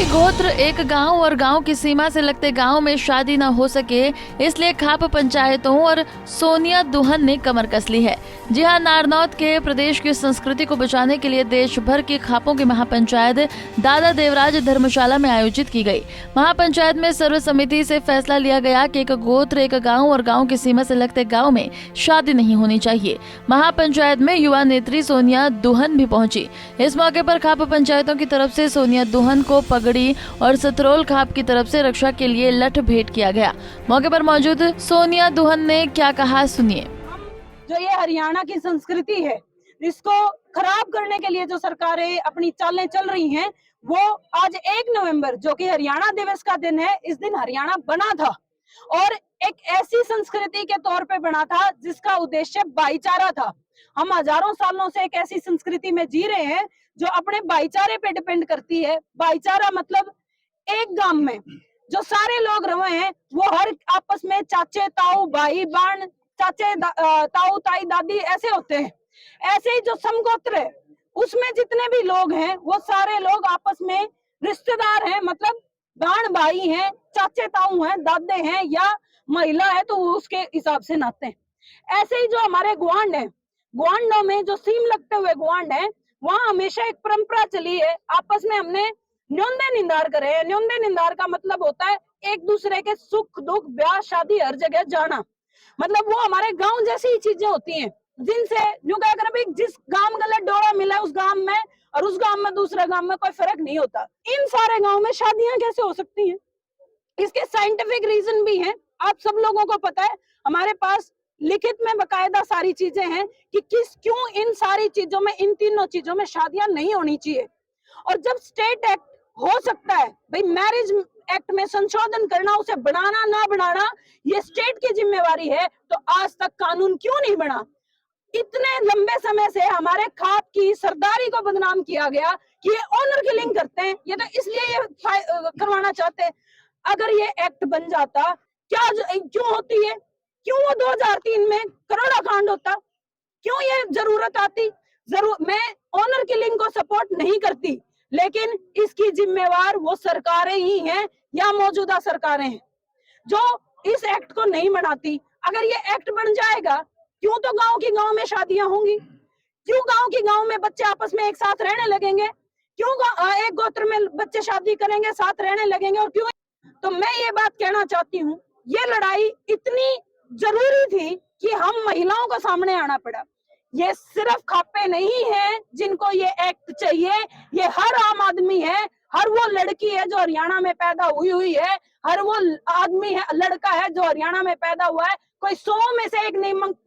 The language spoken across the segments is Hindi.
ही गोत्र एक गांव और गांव की सीमा से लगते गांव में शादी न हो सके, इसलिए खाप पंचायतों और सोनिया दुल्हन ने कमर कस ली है। जी हां, नारनौत के प्रदेश की संस्कृति को बचाने के लिए देश भर की खापों की महापंचायत दादा देवराज धर्मशाला में आयोजित की गई। महापंचायत में सर्वसम्मति से फैसला लिया गया कि एक गोत्र एक गाँव और गाँव की सीमा से लगते गाँव में शादी नहीं होनी चाहिए। महापंचायत में युवा नेत्री सोनिया दुल्हन भी पहुंची। इस मौके पर खाप पंचायतों की तरफ से सोनिया दुल्हन को पगड़ी और सतरोल खाप की तरफ से रक्षा के लिए लठ भेंट किया गया। मौके पर मौजूद सोनिया दुल्हन ने क्या कहा, सुनिए। जो ये हरियाणा की संस्कृति है, इसको खराब करने के लिए जो सरकारें अपनी चालें चल रही हैं, वो आज 1 नवंबर जो कि हरियाणा दिवस का दिन है, इस दिन हरियाणा बना था और एक ऐसी संस्कृति के तौर पे बना था जिसका उद्देश्य भाईचारा था। हम हजारों सालों से एक ऐसी संस्कृति में जी रहे हैं जो अपने भाईचारे पे डिपेंड करती है। भाईचारा मतलब एक गांव में जो सारे लोग रहे हैं वो हर आपस में चाचे ताऊ भाई बहन, चाचे ताऊ ताई दादी ऐसे होते हैं। ऐसे ही जो समगोत्र है उसमें जितने भी लोग हैं वो सारे लोग आपस में रिश्तेदार हैं, मतलब बहन भाई हैं, चाचे ताऊ हैं, दादे हैं या महिला है तो वो उसके हिसाब से नाते हैं। ऐसे ही जो हमारे गुआंढ है, गुआंढों में जो सीम लगते हुए गुआंढ है, वहां हमेशा एक परंपरा चली है, आपस में हमने न्योंदे निंदार करे हैं। न्योंदे निंदार का मतलब होता है एक दूसरे के सुख दुख ब्याह शादी हर जगह जाना। मतलब वो हमारे गांव जैसी ही चीजें होती हैं जिनसे यूं क्या करें भाई, जिस गांव गलत डोरा मिला उस गांव में और उस गांव में दूसरे गांव में कोई फर्क नहीं होता। इन सारे गांव में शादियां कैसे हो सकती हैं? इसके साइंटिफिक रीजन भी हैं, आप सब लोगों को पता है। हमारे पास लिखित में बकायदा सारी चीजें हैं कि क्यों इन सारी चीजों में, इन तीनों चीजों में शादियां नहीं होनी चाहिए। और जब स्टेट एक्ट हो सकता है भाई, मैरिज एक्ट में संशोधन करना, उसे बढ़ाना ना बढ़ाना ये स्टेट की जिम्मेवारी है, तो आज तक कानून क्यों नहीं बना? इतने लंबे समय से हमारे खाप की सरदारी को बदनाम किया गया कि ये ऑनर किलिंग करते हैं, ये तो इसलिए ये करवाना चाहते हैं। अगर ये एक्ट बन जाता, क्या क्यों होती है? क्यों वो 2003 में करोड़ा कांड होता? क्यों ये जरूरत आती? मैं ऑनर किलिंग को सपोर्ट नहीं करती, लेकिन इसकी जिम्मेवार वो सरकारें ही हैं या मौजूदा सरकारें हैं जो इस एक्ट को नहीं बनाती। अगर ये एक्ट बन जाएगा, क्यों तो गांव की गांव में शादियां होंगी, क्यों गांव की गांव में बच्चे आपस में एक साथ रहने लगेंगे, क्यों एक गोत्र में बच्चे शादी करेंगे, साथ रहने लगेंगे, और क्यों? तो मैं ये बात कहना चाहती हूँ, ये लड़ाई इतनी जरूरी थी कि हम महिलाओं को सामने आना पड़ा। ये सिर्फ खापे नहीं है जिनको ये एक्ट चाहिए, ये हर आम आदमी है, हर वो लड़की है जो हरियाणा में पैदा हुई है, हर वो आदमी है, लड़का है जो हरियाणा में पैदा हुआ है। कोई 100 में से एक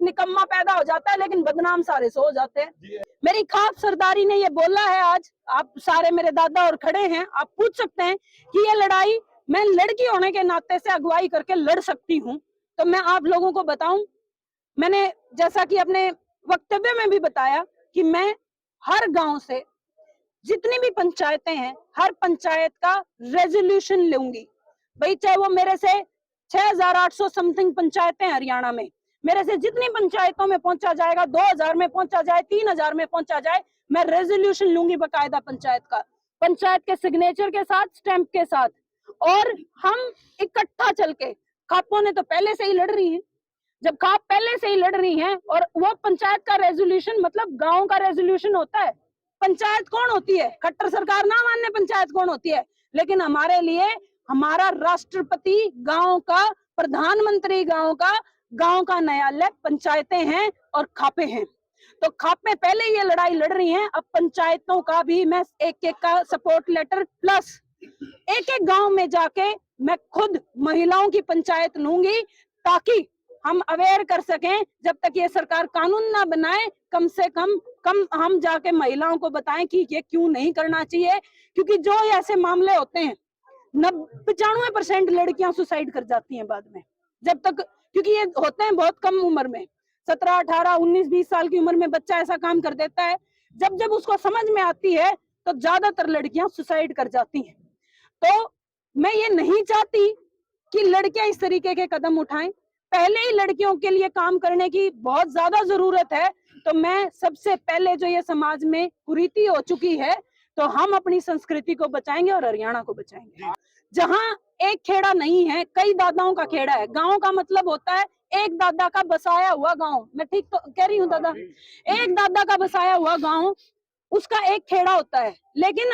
निकम्मा पैदा हो जाता है, लेकिन बदनाम सारे 100 हो जाते हैं। मेरी खाप सरदारी ने ये बोला है, आज आप सारे मेरे दादा और खड़े हैं, आप पूछ सकते हैं कि ये लड़ाई मैं लड़की होने के नाते से अगुवाई करके लड़ सकती हूँ। तो मैं आप लोगों को बताऊं, मैंने जैसा कि अपने वक्तव्य में भी बताया कि मैं हर गांव से जितनी भी पंचायतें हैं, हर पंचायत का रेजोल्यूशन लूंगी भाई, चाहे वो मेरे से 6800 समथिंग पंचायतें हरियाणा में, मेरे से जितनी पंचायतों में पहुंचा जाएगा, 2000 में पहुंचा जाए, 3000 में पहुंचा जाए, मैं रेजोल्यूशन लूंगी बकायदा पंचायत का, पंचायत के सिग्नेचर के साथ, स्टैंप के साथ, और हम इकट्ठा चल के, खापों ने तो पहले से ही लड़ रही है, जब खाप पहले से ही लड़ रही हैं, और वो पंचायत का रेजोल्यूशन मतलब गांव का रेजोल्यूशन होता है। पंचायत कौन होती है? खट्टर सरकार ना मानने पंचायत कौन होती है, लेकिन हमारे लिए हमारा राष्ट्रपति गांव का, प्रधानमंत्री गांव का न्यायालय पंचायतें हैं और खापे हैं। तो खापे पहले ये लड़ाई लड़ रही हैं, अब पंचायतों का भी मैं एक एक का सपोर्ट लेटर प्लस एक एक गांव में जाके मैं खुद महिलाओं की पंचायत लूंगी, ताकि हम अवेयर कर सकें। जब तक ये सरकार कानून ना बनाए, कम से कम हम जाके महिलाओं को बताएं कि ये क्यों नहीं करना चाहिए। क्योंकि जो ऐसे मामले होते हैं, 95% लड़कियां सुसाइड कर जाती हैं बाद में, जब तक, क्योंकि ये होते हैं बहुत कम उम्र में, 17, 18, 19, 20 साल की उम्र में बच्चा ऐसा काम कर देता है। जब उसको समझ में आती है तो ज्यादातर लड़कियां सुसाइड कर जाती हैं। तो मैं ये नहीं चाहती कि लड़कियां इस तरीके के कदम उठाएं। पहले ही लड़कियों के लिए काम करने की बहुत ज्यादा जरूरत है। तो मैं सबसे पहले, जो ये समाज में कुरीति हो चुकी है, तो हम अपनी संस्कृति को बचाएंगे और हरियाणा को बचाएंगे। जहाँ एक खेड़ा नहीं है, कई दादाओं का खेड़ा है। गांव का मतलब होता है एक दादा का बसाया हुआ गांव। मैं ठीक तो कह रही हूँ दादा? एक दादा का बसाया हुआ गांव, उसका एक खेड़ा होता है। लेकिन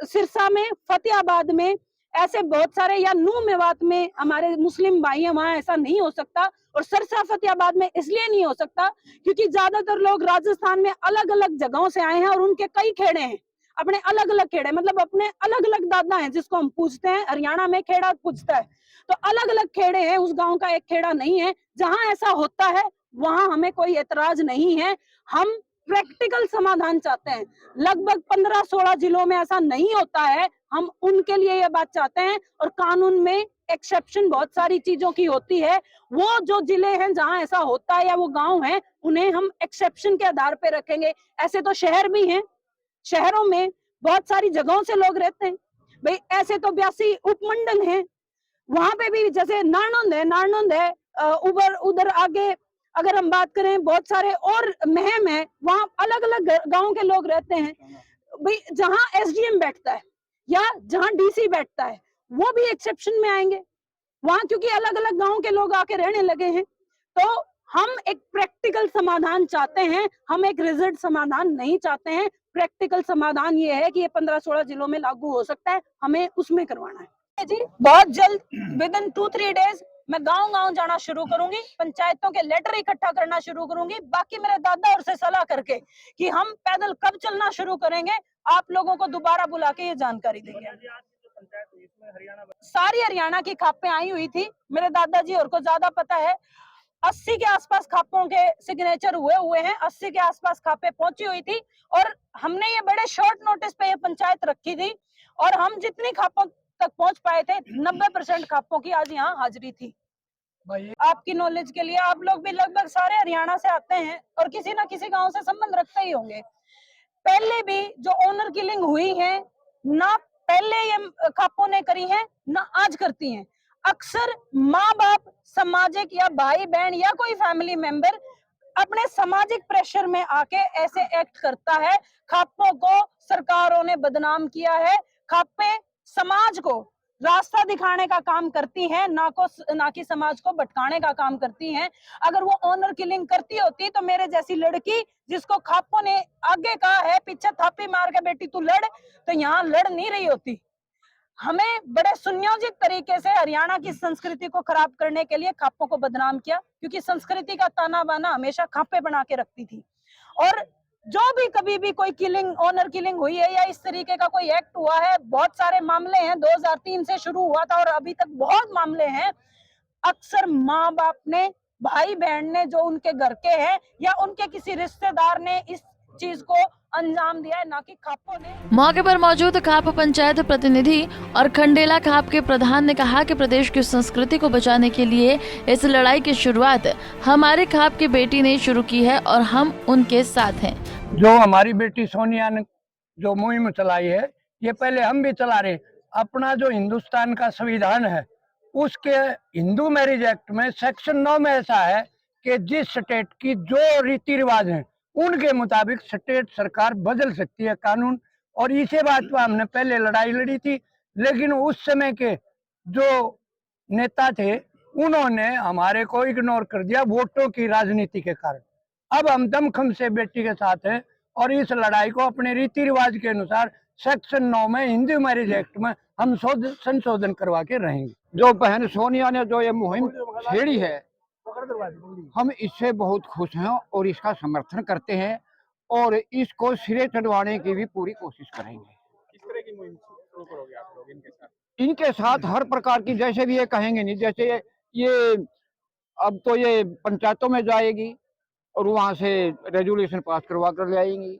सिरसा में, फतेहाबाद में, ऐसे बहुत सारे, या नूह मेवात में हमारे मुस्लिम भाई हैं, वहां ऐसा नहीं हो सकता। और सिरसा फतेहाबाद में इसलिए नहीं हो सकता क्योंकि ज्यादातर लोग राजस्थान में अलग अलग जगहों से आए हैं और उनके कई खेड़े हैं, अपने अलग अलग खेड़े, मतलब अपने अलग अलग दादा हैं जिसको हम पूछते हैं। हरियाणा में खेड़ा पूछता है, तो अलग अलग खेड़े हैं, उस गांव का एक खेड़ा नहीं है। जहां ऐसा होता है वहां हमें कोई एतराज नहीं है। हम प्रैक्टिकल समाधान चाहते हैं। लगभग 15-16 जिलों में ऐसा नहीं होता है, हम उनके लिए ये बात चाहते हैं। और कानून में एक्सेप्शन बहुत सारी चीजों की होती है। वो जो जिले हैं जहां ऐसा होता है या वो गांव है, उन्हें हम एक्सेप्शन के आधार पे रखेंगे। ऐसे तो शहर भी हैं, शहरों में बहुत सारी जगहों से लोग रहते हैं भाई। ऐसे तो 82 उपमंडल हैं, वहां पे भी जैसे नारनौंद है, उधर आगे अगर हम बात करें बहुत सारे और महम है, वहां अलग अलग गांव के लोग रहते हैं भाई। जहां एसडीएम बैठता है या जहां डीसी बैठता है वो भी एक्सेप्शन में आएंगे वहां, क्योंकि अलग अलग गांव के लोग आके रहने लगे हैं। तो हम एक प्रैक्टिकल समाधान चाहते हैं, हम एक रिजिड समाधान नहीं चाहते हैं। प्रैक्टिकल समाधान ये है कि ये 15-16 जिलों में लागू हो सकता है, हमें उसमें करवाना है जी। बहुत जल्द विद इन 2-3 डेज मैं गांव जाना शुरू करूंगी, पंचायतों के लेटर इकट्ठा करना शुरू करूंगी। बाकी मेरे दादा और से सलाह करके कि हम पैदल कब चलना शुरू करेंगे, आप लोगों को दोबारा बुला के ये जानकारी देंगे। सारी हरियाणा की खापें आई हुई थी, मेरे दादाजी और को ज्यादा पता है। 80 के आसपास खापों के सिग्नेचर हुए हैं, 80 के आसपास खापें पहुंची हुई थी। और हमने ये बड़े शॉर्ट नोटिस पे ये पंचायत रखी थी और हम जितनी खापों तक पहुंच पाए थे, 90% खापों की आज यहाँ हाजिरी थी। आपकी नॉलेज के लिए, आप लोग भी लगभग सारे हरियाणा से आते हैं और किसी ना किसी गांव से संबंध रखते ही होंगे। पहले भी जो ऑनर किलिंग हुई है ना, पहले ये खापों ने करी है ना आज करती हैं। अक्सर माँ बाप, सामाजिक या भाई बहन या कोई फैमिली मेंबर अपने सामाजिक प्रेशर में आके ऐसे एक्ट करता है। खापों को सरकारों ने बदनाम किया है। खापे समाज को रास्ता दिखाने का काम करती हैं, ना कि समाज को भटकाने का काम करती हैं। अगर वो ऑनर किलिंग करती होती तो मेरे जैसी लड़की जिसको खापों ने आगे कहा है पीछे थापी मार के बेटी तू लड़, तो यहाँ लड़ नहीं रही होती। हमें बड़े सुनियोजित तरीके से हरियाणा की संस्कृति को खराब करने के लिए खापों को बदनाम किया, क्योंकि संस्कृति का ताना बाना हमेशा खापे बना के रखती थी। और जो भी कभी भी कोई किलिंग, ऑनर किलिंग हुई है या इस तरीके का कोई एक्ट हुआ है, बहुत सारे मामले हैं, 2003 से शुरू हुआ था और अभी तक बहुत मामले हैं। अक्सर माँ बाप ने, भाई बहन ने, जो उनके घर के हैं या उनके किसी रिश्तेदार ने इस चीज को अंजाम दिया है, ना कि खापों ने। मौके पर मौजूद खाप पंचायत प्रतिनिधि और खंडेला खाप के प्रधान ने कहा कि प्रदेश की संस्कृति को बचाने के लिए इस लड़ाई की शुरुआत हमारे खाप की बेटी ने शुरू की है और हम उनके साथ हैं। जो हमारी बेटी सोनिया ने जो मुहिम चलाई है, ये पहले हम भी चला रहे। अपना जो हिंदुस्तान का संविधान है उसके हिंदू मैरिज एक्ट में सेक्शन 9 में ऐसा है कि जिस स्टेट की जो रीति रिवाज हैं उनके मुताबिक स्टेट सरकार बदल सकती है कानून। और इसी बात पर हमने पहले लड़ाई लड़ी थी, लेकिन उस समय के जो नेता थे उन्होंने हमारे को इग्नोर कर दिया वोटों की राजनीति के कारण। अब हम दमखम से बेटी के साथ हैं और इस लड़ाई को अपने रीति रिवाज के अनुसार सेक्शन 9 में हिंदू मैरिज एक्ट में हम संशोधन करवा के रहेंगे। जो बहन सोनिया ने जो ये मुहिम छेड़ी है, हम इससे बहुत खुश हैं और इसका समर्थन करते हैं और इसको सिरे चढ़वाने की भी पूरी कोशिश करेंगे। किस तरह की मुहिम शुरू करोगे आप लोग इनके साथ? इनके साथ हर प्रकार की, जैसे भी ये कहेंगे नहीं, जैसे ये अब तो ये पंचायतों में जाएगी और वहां से रेजोल्यूशन पास करवा कर ले आएंगी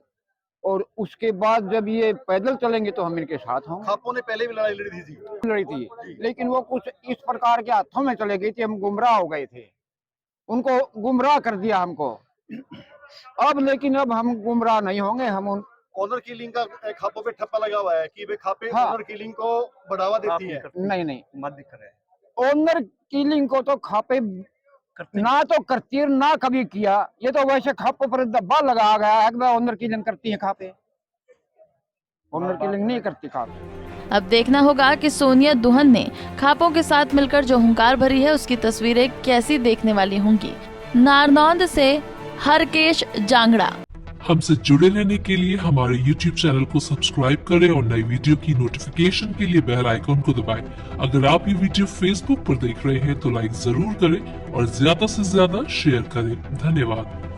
और उसके बाद जब ये पैदल चलेंगे तो हम इनके साथ होंगे। खापों ने पहले भी लड़ाई लड़ी थी, लेकिन वो कुछ इस प्रकार के हाथों में चले गई थी, हम गुमराह हो गए थे, उनको गुमराह कर दिया हमको। अब लेकिन अब हम गुमराह नहीं होंगे। हम उन ऑनर किलिंग का खापों पे ठप्पा लगा हुआ है कि वे खापे ऑनर किलिंग को बढ़ावा देती है। नहीं मत दिख रहा है। ऑनर किलिंग को तो खापे ना तो करती है ना कभी किया। ये तो वैसे खापों पर दब्बा लगा गया है कि ऑनर किलिंग करती है खापे। ऑनर किलिंग नहीं करती खाप। अब देखना होगा कि सोनिया दुहन ने खापों के साथ मिलकर जो हुंकार भरी है उसकी तस्वीरें कैसी देखने वाली होंगी। नारनौंद से हरकेश जांगड़ा। हमसे जुड़े रहने के लिए हमारे YouTube चैनल को सब्सक्राइब करें और नई वीडियो की नोटिफिकेशन के लिए बेल आइकन को दबाएं। अगर आप ये वीडियो Facebook पर देख रहे हैं तो लाइक जरूर करें और ज्यादा से ज्यादा शेयर करें। धन्यवाद।